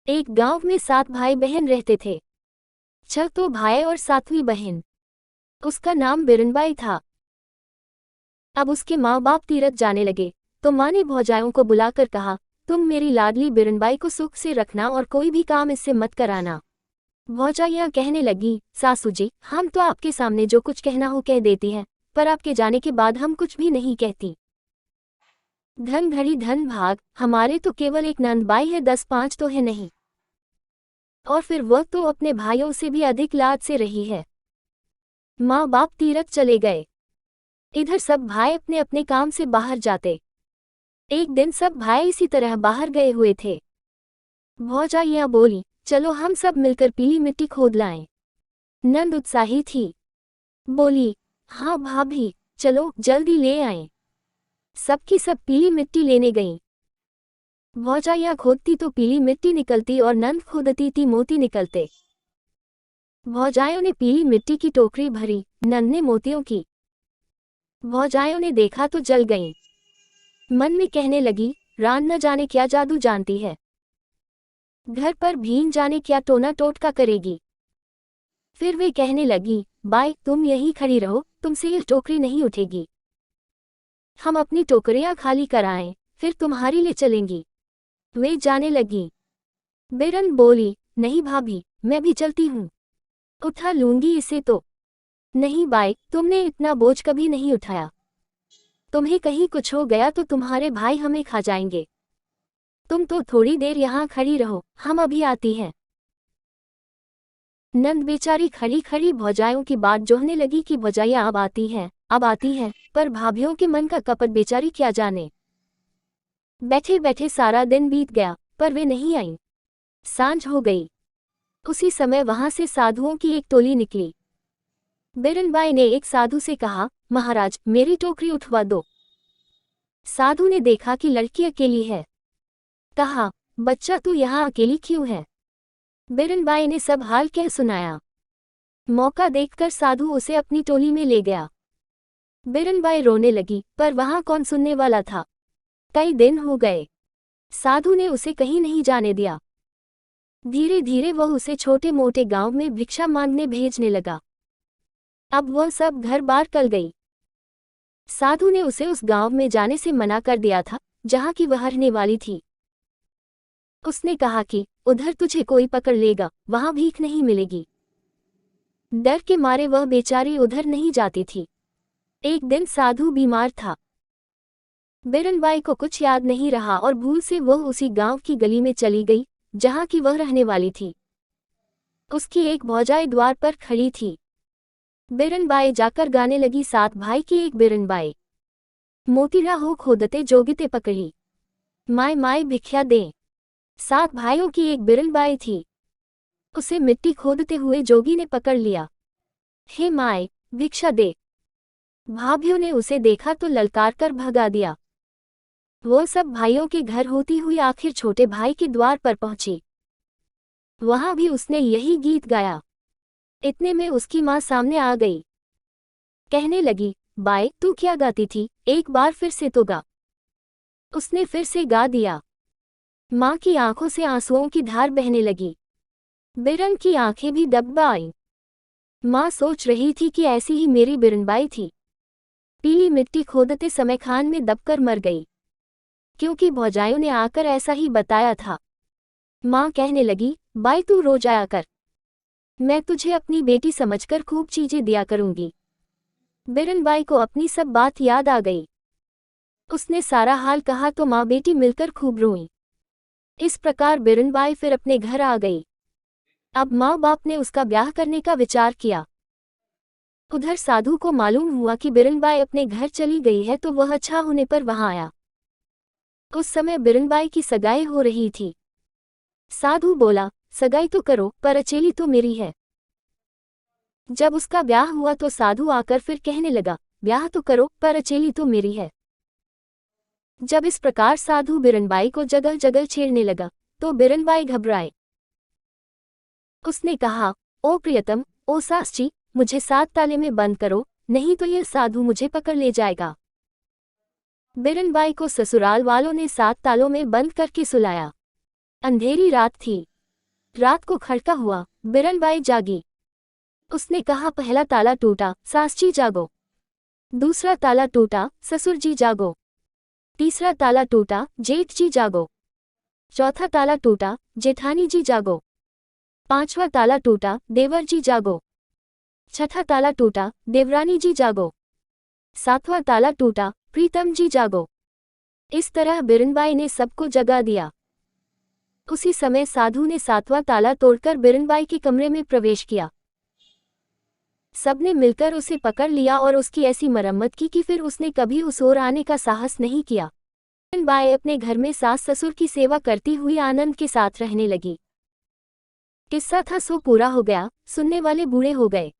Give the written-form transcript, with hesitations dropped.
एक गांव में 7 भाई बहन रहते थे। 6 तो भाई और 7वीं बहन। उसका नाम बिरनबाई था। अब उसके माँ बाप तीरथ जाने लगे तो माँ ने भौजाइयों को बुलाकर कहा, तुम मेरी लाडली बिरनबाई को सुख से रखना और कोई भी काम इससे मत कराना। भौजाइयाँ कहने लगी, सासू जी, हम तो आपके सामने जो कुछ कहना हो कह देती हैं, पर आपके जाने के बाद हम कुछ भी नहीं कहती। धन घड़ी धन भाग, हमारे तो केवल एक नंदबाई है, 10-5 तो है नहीं। और फिर वह तो अपने भाइयों से भी अधिक लाड से रही है। माँ बाप तीरथ चले गए। इधर सब भाई अपने अपने काम से बाहर जाते। एक दिन सब भाई इसी तरह बाहर गए हुए थे। भौजाइयाँ बोली, चलो हम सब मिलकर पीली मिट्टी खोद लाएं। नंद उत्साही थी, बोली, हाँ भाभी, चलो जल्दी ले आएं। सबकी सब पीली मिट्टी लेने गईं। भौजाइयाँ खोदती तो पीली मिट्टी निकलती और नंद खोदती थी मोती निकलते। भौजाइयों ने पीली मिट्टी की टोकरी भरी, नंद ने मोतियों की। भौजाइयों ने देखा तो जल गईं। मन में कहने लगी, रान न जाने क्या जादू जानती है, घर पर भीन जाने क्या टोना टोटका करेगी। फिर वे कहने लगी, बाई तुम यहीं खड़ी रहो, तुमसे ये टोकरी नहीं उठेगी। हम अपनी टोकरियां खाली कराएं, फिर तुम्हारी ले चलेंगी। वे जाने लगी। बिरन बोली, नहीं भाभी, मैं भी चलती हूँ, उठा लूंगी इसे तो। नहीं बाई, तुमने इतना बोझ कभी नहीं उठाया, तुम्हें कहीं कुछ हो गया तो तुम्हारे भाई हमें खा जाएंगे। तुम तो थोड़ी देर यहाँ खड़ी रहो, हम अभी आती हैं। नंद बेचारी खड़ी खड़ी भौजाइयों की बात जोहने लगी कि भौजाइयाँ अब आती हैं, अब आती हैं, पर भाभियों के मन का कपट बेचारी क्या जाने। बैठे बैठे सारा दिन बीत गया, पर वे नहीं आईं। सांझ हो गई। उसी समय वहां से साधुओं की एक टोली निकली। बिरनबाई ने एक साधु से कहा, महाराज मेरी टोकरी उठवा दो। साधु ने देखा कि लड़की अकेली है। कहा, बच्चा तू यहाँ अकेली क्यों है। बिरनबाई ने सब हाल कह सुनाया। मौका देखकर साधु उसे अपनी टोली में ले गया। बिरनबाई रोने लगी, पर वहां कौन सुनने वाला था। कई दिन हो गए, साधु ने उसे कहीं नहीं जाने दिया। धीरे धीरे वह उसे छोटे मोटे गांव में भिक्षा मांगने भेजने लगा। अब वह सब घर बार कल गई। साधु ने उसे उस गांव में जाने से मना कर दिया था जहां की वह रहने वाली थी। उसने कहा कि उधर तुझे कोई पकड़ लेगा, वहां भीख नहीं मिलेगी। डर के मारे वह बेचारी उधर नहीं जाती थी। एक दिन साधु बीमार था। बिरनबाई को कुछ याद नहीं रहा और भूल से वह उसी गांव की गली में चली गई जहां की वह रहने वाली थी। उसकी एक भौजाई द्वार पर खड़ी थी। बिरनबाई जाकर गाने लगी, 7 भाई की एक बिरनबाई, मोतीरा हो खोदते जोगिते पकड़ी, माय माय भिख्या दे। 7 भाइयों की एक बिरनबाई थी। उसे मिट्टी खोदते हुए जोगी ने पकड़ लिया। हे माय, भिक्षा दे। भाभियों ने उसे देखा तो ललकार कर भगा दिया। वो सब भाइयों के घर होती हुई आखिर छोटे भाई के द्वार पर पहुंची। वहां भी उसने यही गीत गाया। इतने में उसकी माँ सामने आ गई। कहने लगी, बाई तू क्या गाती थी, एक बार फिर से तो गा। उसने फिर से गा दिया। माँ की आंखों से आंसुओं की धार बहने लगी। बिरन की आंखें भी डब आईं। माँ सोच रही थी कि ऐसी ही मेरी बिरनबाई थी, पीली मिट्टी खोदते समय खान में दबकर मर गई, क्योंकि भौजाइयों ने आकर ऐसा ही बताया था। माँ कहने लगी, बाई तू रो जाया कर, मैं तुझे अपनी बेटी समझकर खूब चीजें दिया करूंगी। बिरनबाई को अपनी सब बात याद आ गई। उसने सारा हाल कहा तो माँ बेटी मिलकर खूब रोईं। इस प्रकार बिरनबाई फिर अपने घर आ गई। अब माँ बाप ने उसका ब्याह करने का विचार किया। उधर साधु को मालूम हुआ कि बिरनबाई अपने घर चली गई है तो वह अच्छा होने पर वहां आया। उस समय बिरनबाई की सगाई हो रही थी। साधु बोला, सगाई तो करो, पर अचेली तो मेरी है। जब उसका ब्याह हुआ तो साधु आकर फिर कहने लगा, ब्याह तो करो, पर अचेली तो मेरी है। जब इस प्रकार साधु बिरनबाई को जगह जगह छेड़ने लगा तो बिरनबाई घबराए। उसने कहा, ओ प्रियतम, ओ सासची, मुझे 7 ताले में बंद करो, नहीं तो यह साधु मुझे पकड़ ले जाएगा। बिरनबाई को ससुराल वालों ने 7 तालों में बंद करके सुलाया। अंधेरी रात थी। रात को खड़का हुआ, बिरनबाई जागी। उसने कहा, पहला ताला टूटा, सास जी जागो। दूसरा ताला टूटा, ससुर जी जागो। तीसरा ताला टूटा, जेठ जी जागो। चौथा ताला टूटा, जेठानी जी जागो। पांचवा ताला टूटा, देवर जी जागो। छठा ताला टूटा, देवरानी जी जागो। सातवां ताला टूटा, प्रीतम जी जागो। इस तरह बिरनबाई ने सबको जगा दिया। उसी समय साधु ने सातवां ताला तोड़कर बिरनबाई के कमरे में प्रवेश किया। सबने मिलकर उसे पकड़ लिया और उसकी ऐसी मरम्मत की कि फिर उसने कभी उस ओर आने का साहस नहीं किया। बिरनबाई अपने घर में सास ससुर की सेवा करती हुई आनंद के साथ रहने लगी। किस्सा था सो पूरा हो गया, सुनने वाले बूढ़े हो गए।